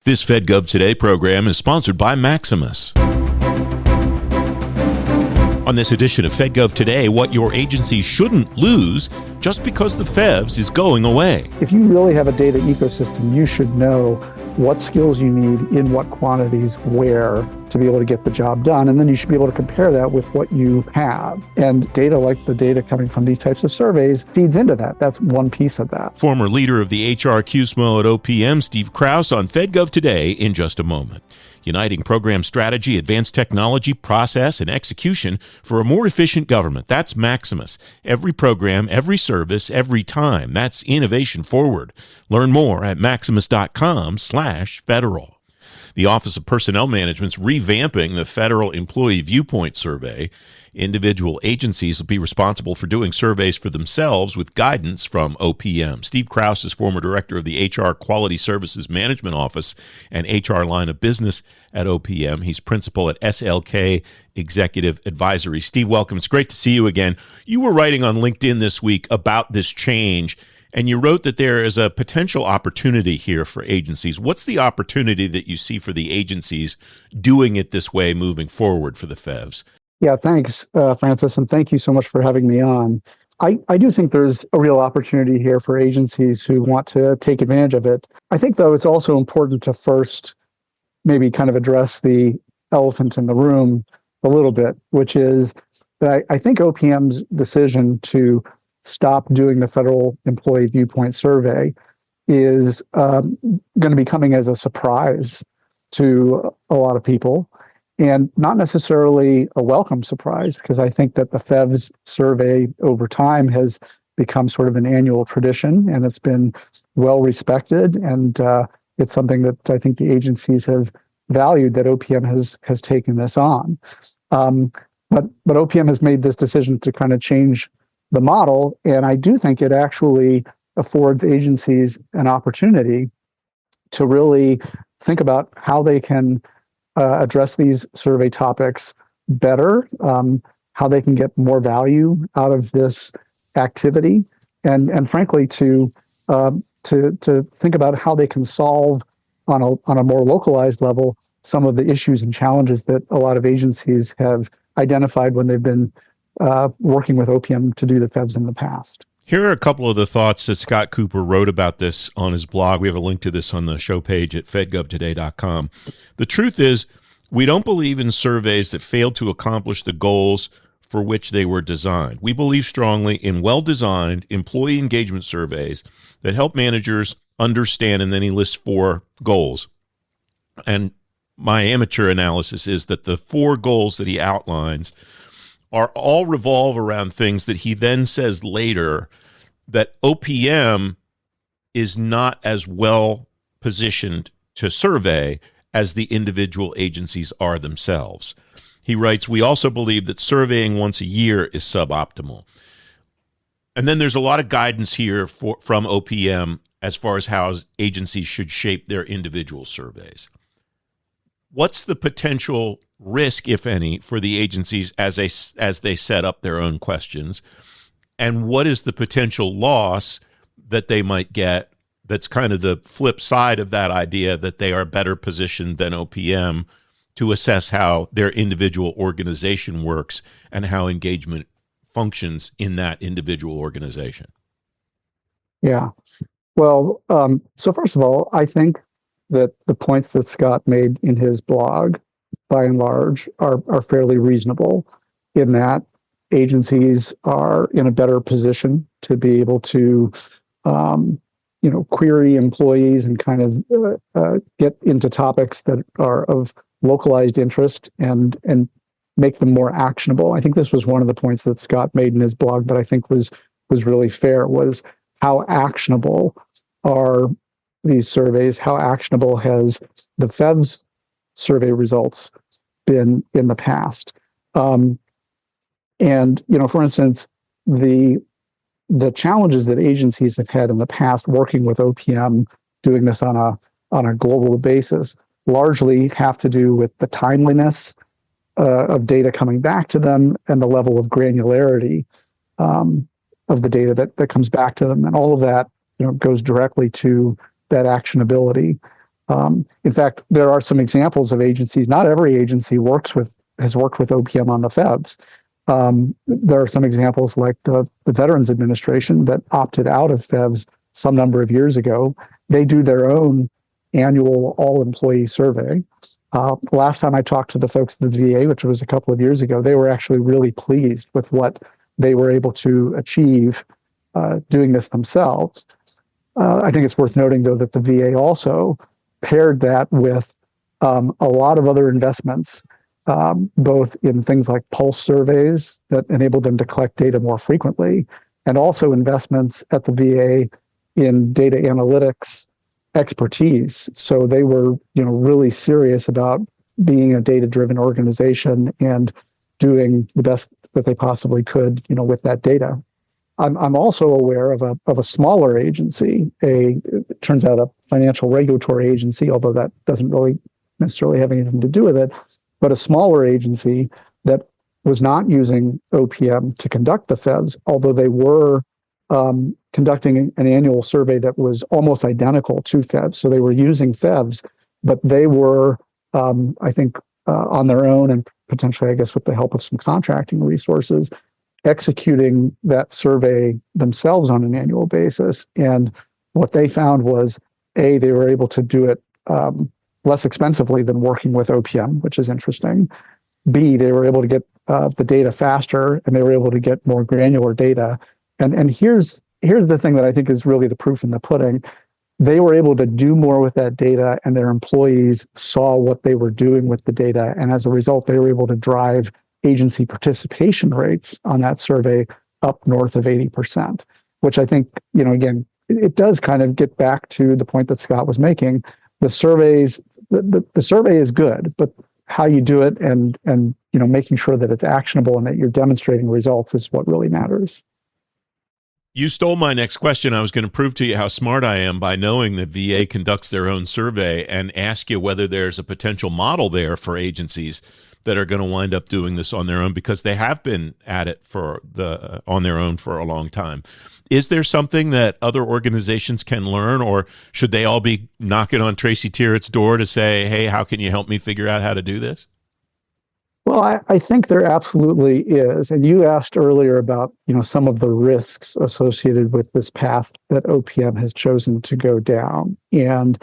This FedGov Today program is sponsored by Maximus. On this edition of FedGov Today, what your agency shouldn't lose just because the FEVS is going away. If you really have a data ecosystem, you should know what skills you need in what quantities where to be able to get the job done. And then you should be able to compare that with what you have. And data like the data coming from these types of surveys feeds into that. That's one piece of that. Former leader of the HR QSMO at OPM, Steve Krauss, on FedGov Today in just a moment. Uniting program strategy, advanced technology, process, and execution for a more efficient government. That's Maximus. Every program, every service, every time. That's innovation forward. Learn more at maximus.com/federal. The Office of Personnel Management's revamping the Federal Employee Viewpoint Survey. Individual agencies will be responsible for doing surveys for themselves with guidance from OPM. Steve Krauss is former director of the HR Quality Services Management Office and HR line of business at OPM. He's principal at SLK Executive Advisory. Steve, welcome. It's great to see you again. You were writing on LinkedIn this week about this change, and you wrote that there is a potential opportunity here for agencies. What's the opportunity that you see for the agencies doing it this way moving forward for the FEVS? Yeah, thanks, Francis, and thank you so much for having me on. I do think there's a real opportunity here for agencies who want to take advantage of it. I think, though, it's also important to first maybe kind of address the elephant in the room a little bit, which is that I think OPM's decision to stop doing the Federal Employee Viewpoint Survey is going to be coming as a surprise to a lot of people. And not necessarily a welcome surprise, because I think that the FEVS survey over time has become sort of an annual tradition, and it's been well respected. And it's something that I think the agencies have valued, that OPM has taken this on. But OPM has made this decision to kind of change the model. And I do think it actually affords agencies an opportunity to really think about how they can address these survey topics better, how they can get more value out of this activity, and frankly to think about how they can solve on a more localized level some of the issues and challenges that a lot of agencies have identified when they've been working with OPM to do the FEVS in the past. Here are a couple of the thoughts that Scott Cooper wrote about this on his blog. We have a link to this on the show page at fedgovtoday.com. The truth is, we don't believe in surveys that fail to accomplish the goals for which they were designed. We believe strongly in well-designed employee engagement surveys that help managers understand, and then he lists 4 goals. And my amateur analysis is that the 4 goals that he outlines are all revolve around things that he then says later that OPM is not as well positioned to survey as the individual agencies are themselves. He writes, we also believe that surveying once a year is suboptimal. And then there's a lot of guidance here from OPM as far as how agencies should shape their individual surveys. What's the potential risk, if any, for the agencies as they set up their own questions? And what is the potential loss that they might get that's kind of the flip side of that idea that they are better positioned than OPM to assess how their individual organization works and how engagement functions in that individual organization? Yeah. Well, so first of all, I think that the points that Scott made in his blog, by and large, are fairly reasonable, in that agencies are in a better position to be able to, query employees and kind of get into topics that are of localized interest and make them more actionable. I think this was one of the points that Scott made in his blog, but I think was really fair, was how actionable are these surveys? How actionable has the FEVS survey results been in the past? And, for instance, the challenges that agencies have had in the past working with OPM, doing this on a global basis, largely have to do with the timeliness of data coming back to them and the level of granularity of the data that comes back to them. And all of that, goes directly to that actionability. In fact, there are some examples of agencies. Not every agency has worked with OPM on the FEVS. There are some examples like the Veterans Administration that opted out of FEVS some number of years ago. They do their own annual all-employee survey. Last time I talked to the folks at the VA, which was a couple of years ago, they were actually really pleased with what they were able to achieve doing this themselves. I think it's worth noting, though, that the VA also paired that with a lot of other investments, both in things like pulse surveys that enabled them to collect data more frequently, and also investments at the VA in data analytics expertise. So they were, really serious about being a data-driven organization and doing the best that they possibly could, with that data. I'm also aware of a smaller agency, it turns out a financial regulatory agency, although that doesn't really necessarily have anything to do with it, but a smaller agency that was not using OPM to conduct the FEVS, although they were conducting an annual survey that was almost identical to FEVS. So they were using FEVS, but they were, I think, on their own and potentially, I guess, with the help of some contracting resources, executing that survey themselves on an annual basis. And what they found was, A, they were able to do it less expensively than working with OPM, which is interesting. B, they were able to get the data faster, and they were able to get more granular data. And here's the thing that I think is really the proof in the pudding. They were able to do more with that data, and their employees saw what they were doing with the data. And as a result, they were able to drive agency participation rates on that survey up north of 80%, which I think, again, it does kind of get back to the point that Scott was making. The survey is good, but how you do it and making sure that it's actionable and that you're demonstrating results is what really matters. You stole my next question. I was going to prove to you how smart I am by knowing that VA conducts their own survey and ask you whether there's a potential model there for agencies that are going to wind up doing this on their own, because they have been at it on their own for a long time. Is there something that other organizations can learn, or should they all be knocking on Tracy Tyrwhitt's door to say, hey, how can you help me figure out how to do this? Well, I think there absolutely is. And you asked earlier about, some of the risks associated with this path that OPM has chosen to go down. And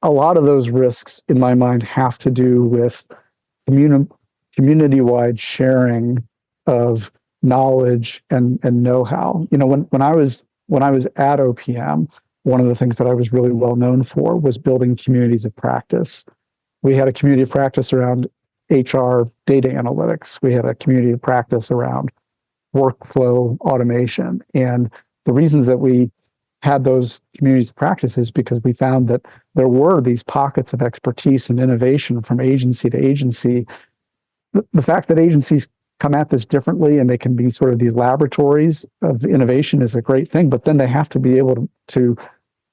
a lot of those risks, in my mind, have to do with community-wide sharing of knowledge and know-how. When I was at OPM, one of the things that I was really well known for was building communities of practice. We had a community of practice around HR data analytics. We had a community of practice around workflow automation. And the reasons that we had those communities of practice is because we found that there were these pockets of expertise and innovation from agency to agency. The fact that agencies come at this differently and they can be sort of these laboratories of innovation is a great thing, but then they have to be able to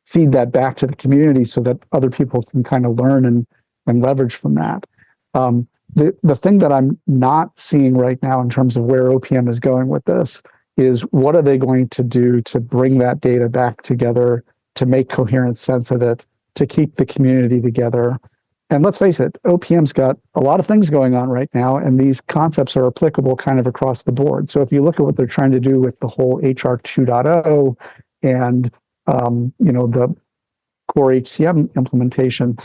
feed that back to the community so that other people can kind of learn and leverage from that. The thing that I'm not seeing right now in terms of where OPM is going with this is, what are they going to do to bring that data back together, to make coherent sense of it, to keep the community together? And let's face it, OPM's got a lot of things going on right now, and these concepts are applicable kind of across the board. So if you look at what they're trying to do with the whole HR 2.0 and the core HCM implementation,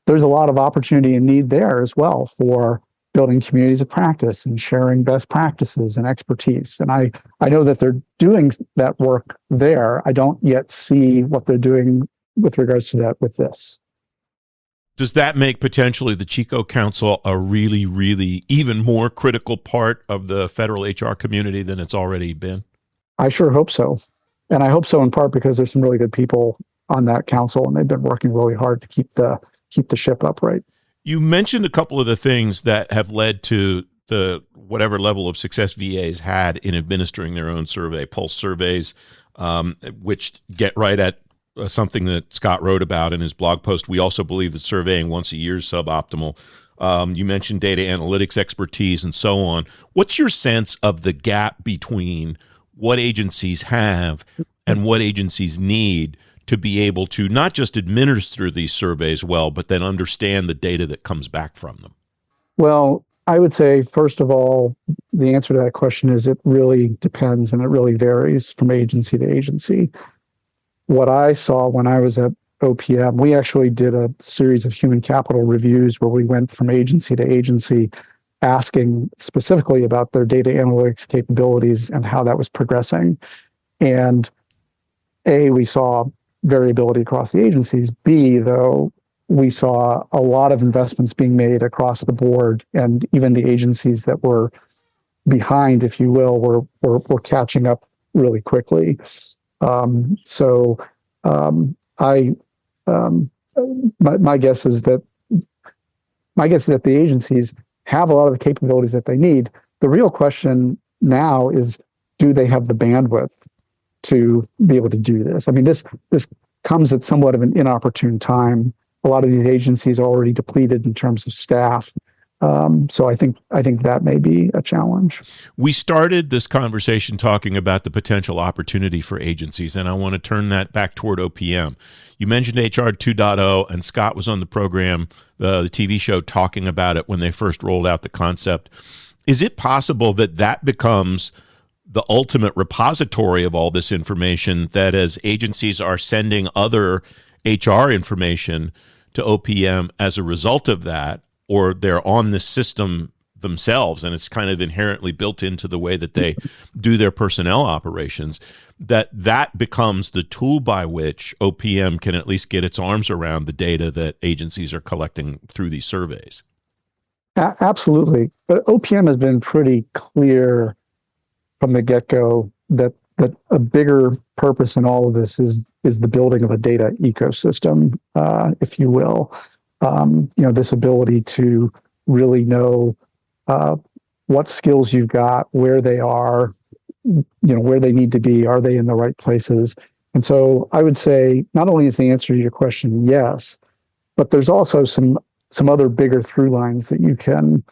there's a lot of opportunity and need there as well for building communities of practice and sharing best practices and expertise. And I know that they're doing that work there. I don't yet see what they're doing with regards to that with this. Does that make potentially the Chico Council a really, really even more critical part of the federal HR community than it's already been? I sure hope so. And I hope so in part because there's some really good people on that council, and they've been working really hard to keep the ship upright. You mentioned a couple of the things that have led to the whatever level of success VA's had in administering their own survey, pulse surveys, which get right at something that Scott wrote about in his blog post. We also believe that surveying once a year is suboptimal. You mentioned data analytics expertise and so on. What's your sense of the gap between what agencies have and what agencies need to be able to not just administer these surveys well, but then understand the data that comes back from them? Well, I would say, first of all, the answer to that question is it really depends and it really varies from agency to agency. What I saw when I was at OPM, we actually did a series of human capital reviews where we went from agency to agency asking specifically about their data analytics capabilities and how that was progressing. And A, we saw variability across the agencies. B, though, we saw a lot of investments being made across the board, and even the agencies that were behind, if you will, were catching up really quickly. My guess is that the agencies have a lot of the capabilities that they need. The real question now is, do they have the bandwidth to be able to do this? I mean, this comes at somewhat of an inopportune time. A lot of these agencies are already depleted in terms of staff. So I think that may be a challenge. We started this conversation talking about the potential opportunity for agencies, and I want to turn that back toward OPM. You mentioned HR 2.0, and Scott was on the program, the TV show, talking about it when they first rolled out the concept. Is it possible that that becomes the ultimate repository of all this information, that as agencies are sending other HR information to OPM as a result of that, or they're on this system themselves and it's kind of inherently built into the way that they do their personnel operations, that becomes the tool by which OPM can at least get its arms around the data that agencies are collecting through these surveys? Absolutely. But OPM has been pretty clear from the get-go that a bigger purpose in all of this is the building of a data ecosystem, if you will. This ability to really know what skills you've got, where they are, where they need to be, are they in the right places? And so I would say not only is the answer to your question yes, but there's also some other bigger through lines that you can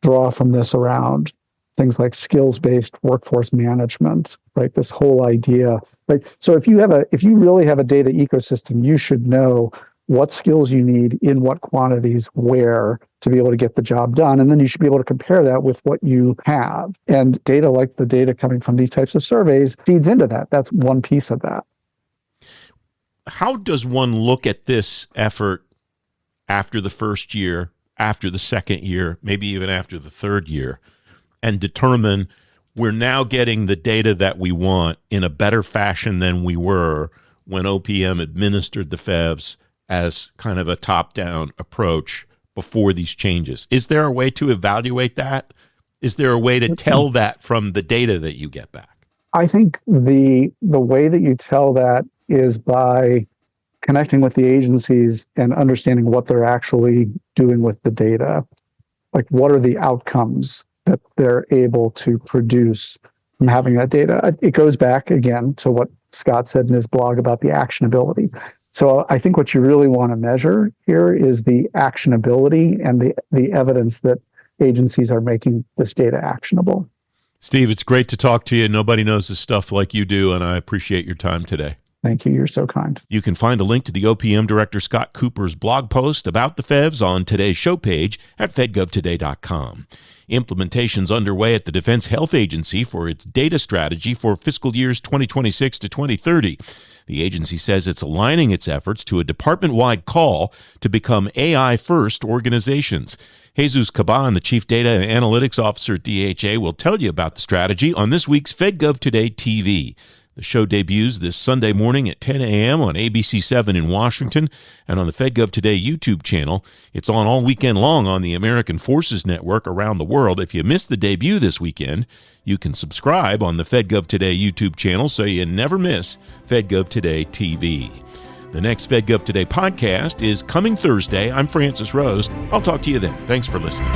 draw from this around things like skills-based workforce management, right? This whole idea, right? So if you really have a data ecosystem, you should know what skills you need in what quantities where to be able to get the job done. And then you should be able to compare that with what you have. And data like the data coming from these types of surveys feeds into that. That's one piece of that. How does one look at this effort after the first year, after the second year, maybe even after the third year, and determine we're now getting the data that we want in a better fashion than we were when OPM administered the FEVS as kind of a top-down approach before these changes? Is there a way to evaluate that? Is there a way to tell that from the data that you get back? I think the way that you tell that is by connecting with the agencies and understanding what they're actually doing with the data. Like, what are the outcomes that they're able to produce from having that data? It goes back again to what Scott said in his blog about the actionability. So I think what you really want to measure here is the actionability and the evidence that agencies are making this data actionable. Steve, it's great to talk to you. Nobody knows this stuff like you do, and I appreciate your time today. Thank you. You're so kind. You can find a link to the OPM Director Scott Cooper's blog post about the FEVS on today's show page at fedgovtoday.com. Implementation's underway at the Defense Health Agency for its data strategy for fiscal years 2026 to 2030. The agency says it's aligning its efforts to a department-wide call to become AI-first organizations. Jesus Caban, the Chief Data and Analytics Officer at DHA, will tell you about the strategy on this week's FedGov Today TV. The show debuts this Sunday morning at 10 a.m. on ABC7 in Washington and on the FedGov Today YouTube channel. It's on all weekend long on the American Forces Network around the world. If you missed the debut this weekend, you can subscribe on the FedGov Today YouTube channel so you never miss FedGov Today TV. The next FedGov Today podcast is coming Thursday. I'm Francis Rose. I'll talk to you then. Thanks for listening.